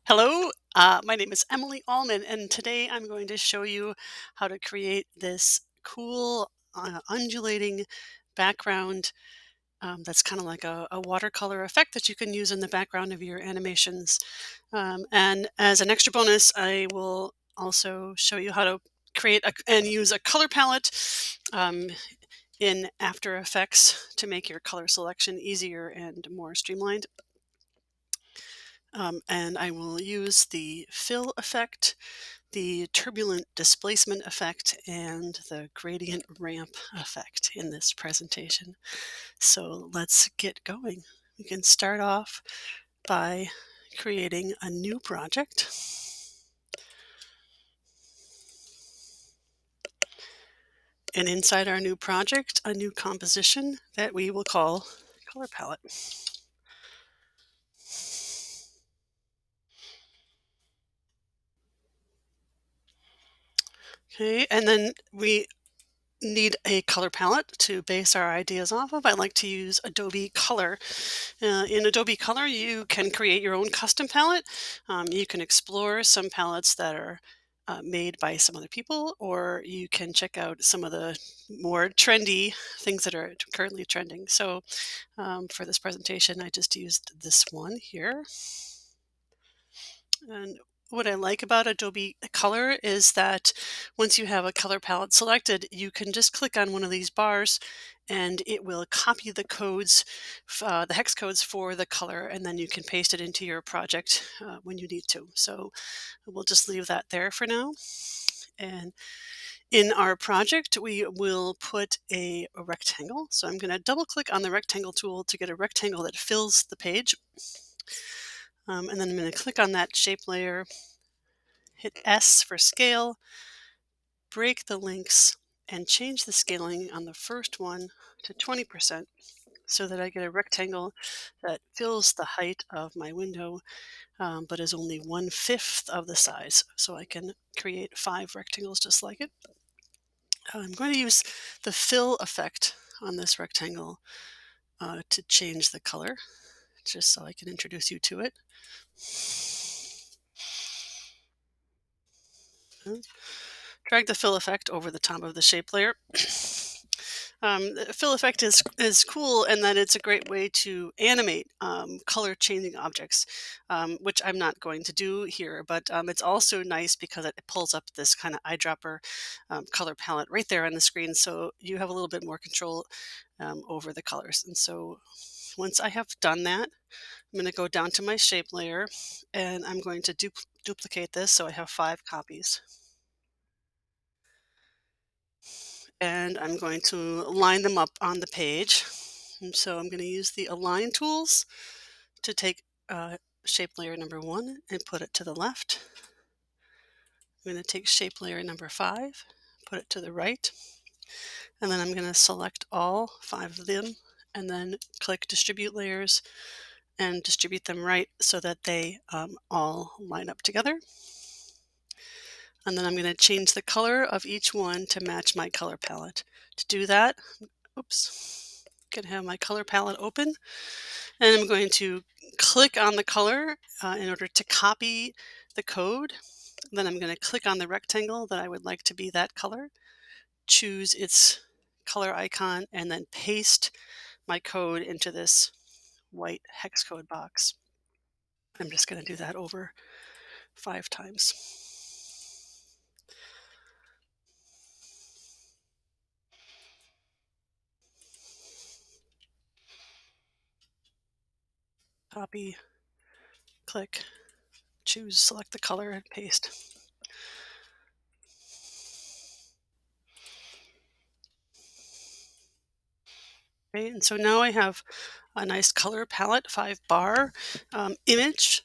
Hello, my name is Emily Allman, and today I'm going to show you how to create this cool undulating background that's kind of like a watercolor effect that you can use in the background of your animations. And as an extra bonus, I will also show you how to create and use a color palette um, in After Effects to make your color selection easier and more streamlined. And I will use the fill effect, the turbulent displacement effect, and the gradient ramp effect in this presentation. So let's get going. We can start off by creating a new project. And inside our new project, a new composition that we will call color palette. Okay, and then we need a color palette to base our ideas off of. I like to use Adobe Color. In Adobe Color, you can create your own custom palette. You can explore some palettes that are made by some other people, or you can check out some of the more trendy things that are currently trending. So for this presentation, I just used this one here. And what I like about Adobe Color is that once you have a color palette selected, you can just click on one of these bars and it will copy the codes, the hex codes for the color, and then you can paste it into your project when you need to. So we'll just leave that there for now. And in our project, we will put a rectangle. So I'm going to double click on the rectangle tool to get a rectangle that fills the page. And then I'm going to click on that shape layer, hit S for scale, break the links, and change the scaling on the first one to 20% so that I get a rectangle that fills the height of my window, but is only 1/5 of the size. So I can create 5 rectangles just like it. I'm going to use the fill effect on this rectangle to change the color, just so I can introduce you to it. Drag the fill effect over the top of the shape layer. The fill effect is cool in that it's a great way to animate color changing objects, which I'm not going to do here, but it's also nice because it pulls up this kind of eyedropper color palette right there on the screen, so you have a little bit more control over the colors. And so once I have done that, I'm going to go down to my shape layer and I'm going to duplicate this so I have 5 copies. And I'm going to line them up on the page. And so I'm going to use the align tools to take shape layer number 1 and put it to the left. I'm going to take shape layer number 5, put it to the right, and then I'm going to select all 5 of them and then click distribute layers and distribute them right so that they all line up together. And then I'm going to change the color of each one to match my color palette. To do that, oops, I'm going to have my color palette open, and I'm going to click on the color in order to copy the code. Then I'm going to click on the rectangle that I would like to be that color, choose its color icon, and then paste my code into this white hex code box. I'm just going to do that over 5 times. Copy, click, choose, select the color, and paste. Okay, and so now I have a nice color palette, 5-bar image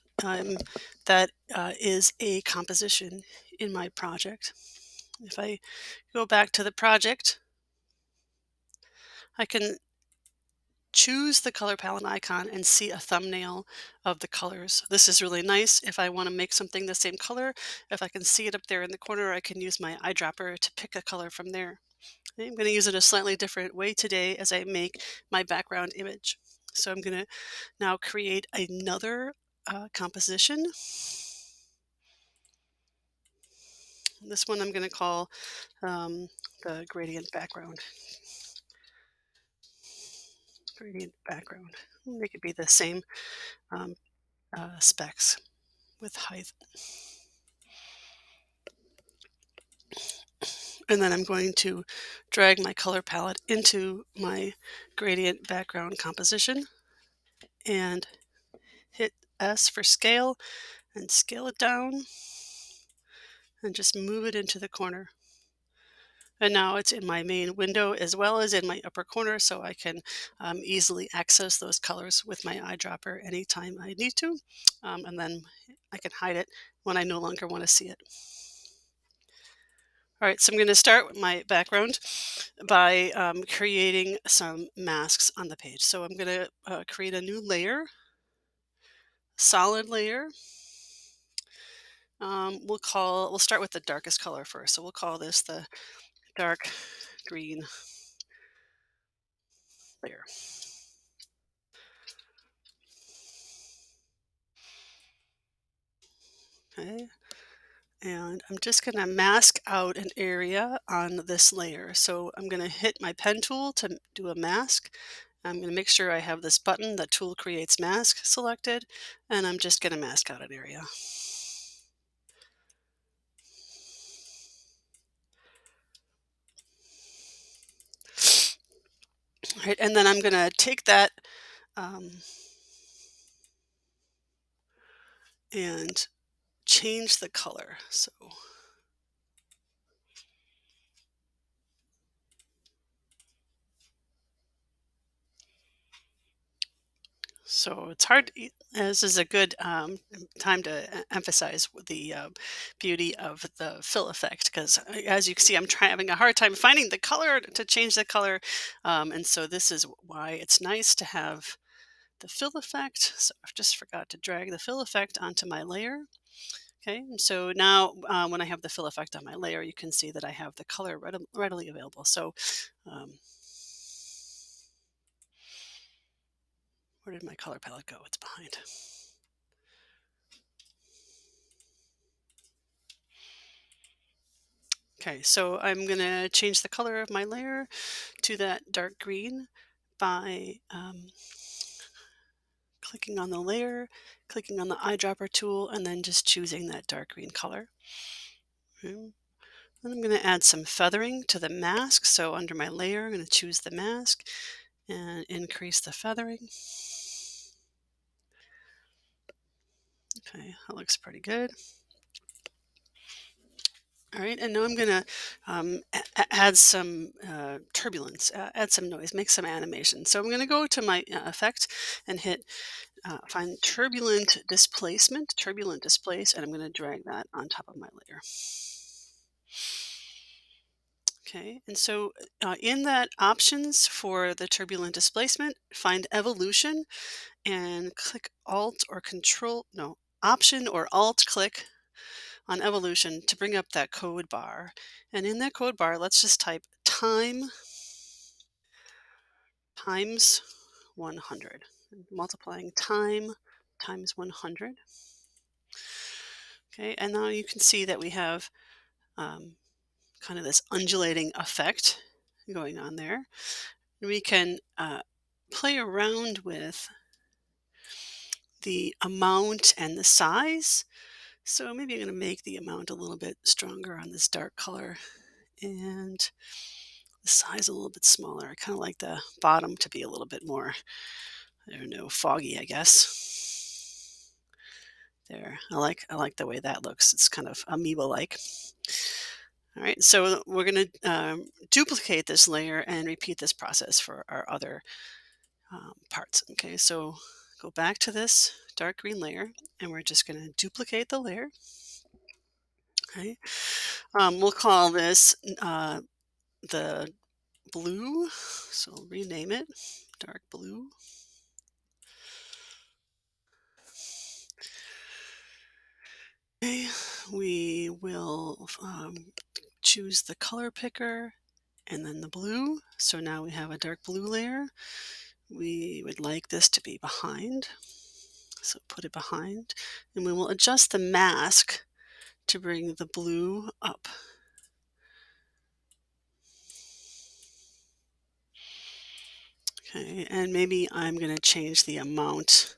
that is a composition in my project. If I go back to the project, I can choose the color palette icon and see a thumbnail of the colors. This is really nice if I want to make something the same color. If I can see it up there in the corner, I can use my eyedropper to pick a color from there. I'm going to use it a slightly different way today as I make my background image. So I'm going to now create another composition. This one I'm going to call um, the gradient background. Gradient background. Make it be the same um, specs with height. And then I'm going to drag my color palette into my gradient background composition and hit S for scale and scale it down and just move it into the corner. And now it's in my main window as well as in my upper corner, so I can easily access those colors with my eyedropper anytime I need to. And then I can hide it when I no longer want to see it. All right, so I'm going to start with my background by creating some masks on the page. So I'm going to create a new layer, solid layer. We'll start with the darkest color first. So we'll call this the dark green layer. Okay. And I'm just going to mask out an area on this layer. So I'm going to hit my pen tool to do a mask. I'm going to make sure I have this button, the tool creates mask, selected, and I'm just going to mask out an area. All right, and then I'm going to take that and change the color. So it's hard. This is a good time to emphasize the beauty of the fill effect because, as you can see, I'm having a hard time finding the color to change the color, and so this is why it's nice to have the fill effect. So I just forgot to drag the fill effect onto my layer. Okay, and so now when I have the fill effect on my layer, you can see that I have the color readily available. So um, where did my color palette go? It's behind. Okay, so I'm going to change the color of my layer to that dark green by clicking on the layer, clicking on the eyedropper tool, and then just choosing that dark green color. Okay. Then I'm going to add some feathering to the mask. So under my layer, I'm going to choose the mask and increase the feathering. Okay, that looks pretty good. All right, and now I'm going to add some turbulence, add some noise, make some animation. So I'm going to go to my effect and hit find turbulent displacement, turbulent displace, and I'm going to drag that on top of my layer. Okay, and so in that options for the turbulent displacement, find evolution and click Alt or Control, no, Option or Alt click on evolution to bring up that code bar. And in that code bar, let's just type time times 100, multiplying time times 100. Okay, and now you can see that we have kind of this undulating effect going on there. We can play around with the amount and the size. So maybe I'm going to make the amount a little bit stronger on this dark color and the size a little bit smaller. I kind of like the bottom to be a little bit more, I don't know, foggy, I guess. There, I like the way that looks. It's kind of amoeba-like. All right, so we're going to duplicate this layer and repeat this process for our other parts. Okay, so go back to this dark green layer and we're just going to duplicate the layer. Okay, we'll call this the blue, so I'll rename it dark blue. Okay, we will choose the color picker and then the blue. So now we have a dark blue layer. We would like this to be behind. So put it behind and we will adjust the mask to bring the blue up. Okay, and maybe I'm going to change the amount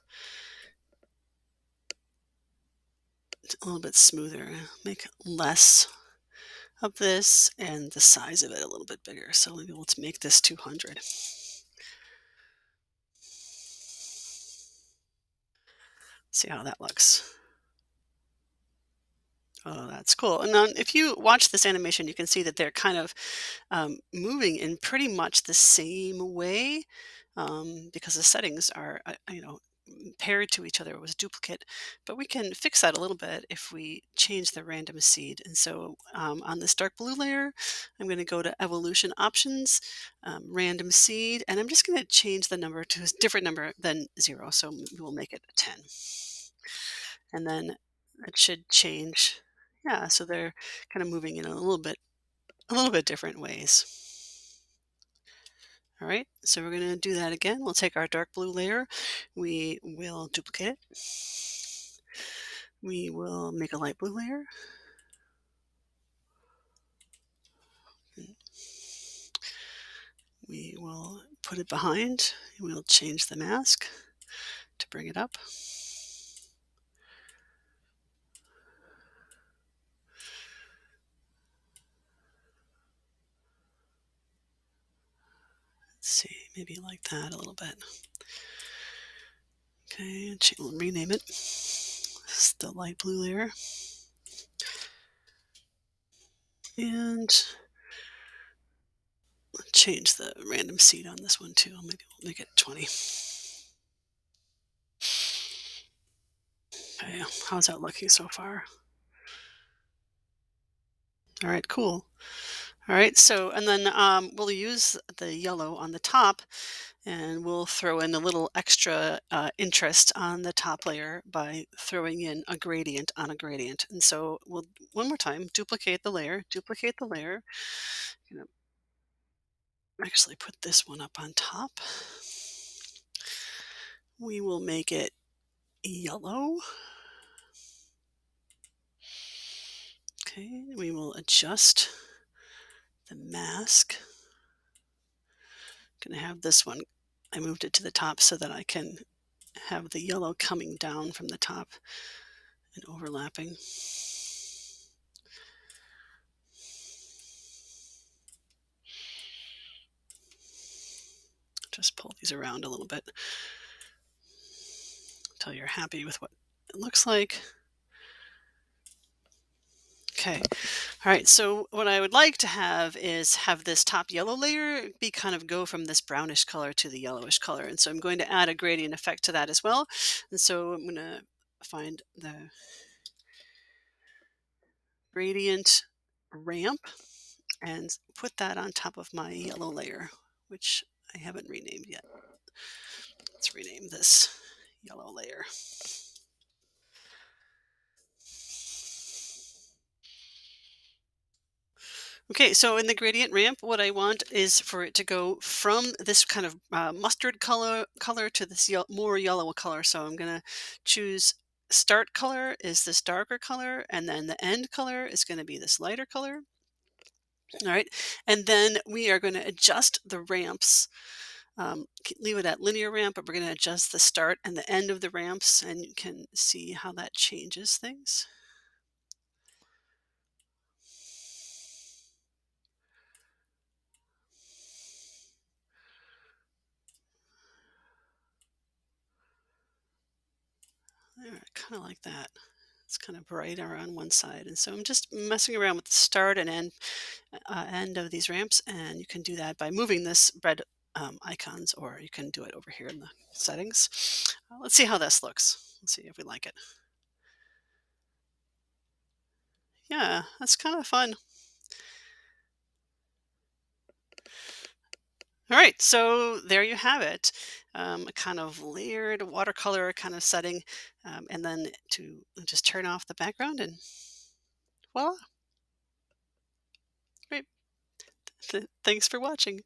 a little bit smoother, make less of this and the size of it a little bit bigger. So maybe let's make this 200. See how that looks. Oh, that's cool. And then if you watch this animation, you can see that they're kind of moving in pretty much the same way because the settings are, paired to each other with duplicate. But we can fix that a little bit if we change the random seed. And so on this dark blue layer, I'm going to go to evolution options, random seed, and I'm just going to change the number to a different number than 0. So we will make it 10. And then it should change. Yeah, so they're kind of moving in a little bit different ways. All right, so we're going to do that again. We'll take our dark blue layer, we will duplicate it. We will make a light blue layer. We will put it behind. We'll change the mask to bring it up. Let's see, maybe like that a little bit. Okay, we'll rename it. This is the light blue layer. And change the random seed on this one too. Maybe we'll make it 20. Okay, how's that looking so far? All right, cool. All right, so and then we'll use the yellow on the top, and we'll throw in a little extra interest on the top layer by throwing in a gradient on a gradient. And so we'll one more time duplicate the layer, duplicate the layer. You know, actually put this one up on top. We will make it yellow. Okay, we will adjust the mask. I'm going to have this one, I moved it to the top so that I can have the yellow coming down from the top and overlapping. Just pull these around a little bit until you're happy with what it looks like. Okay. All right. So what I would like to have is have this top yellow layer be kind of go from this brownish color to the yellowish color. And so I'm going to add a gradient effect to that as well. And so I'm going to find the gradient ramp and put that on top of my yellow layer, which I haven't renamed yet. Let's rename this yellow layer. Okay, so in the gradient ramp, what I want is for it to go from this kind of mustard color to this more yellow color. So I'm going to choose start color is this darker color, and then the end color is going to be this lighter color. All right, and then we are going to adjust the ramps. Leave it at linear ramp, but we're going to adjust the start and the end of the ramps, and you can see how that changes things. Kind of like that. It's kind of brighter on one side. And so I'm just messing around with the start and end of these ramps. And you can do that by moving this red icons, or you can do it over here in the settings. Let's see how this looks. Let's see if we like it. Yeah, that's kind of fun. All right, so there you have it. A kind of layered watercolor kind of setting. And then to just turn off the background and voila. Great. Thanks for watching.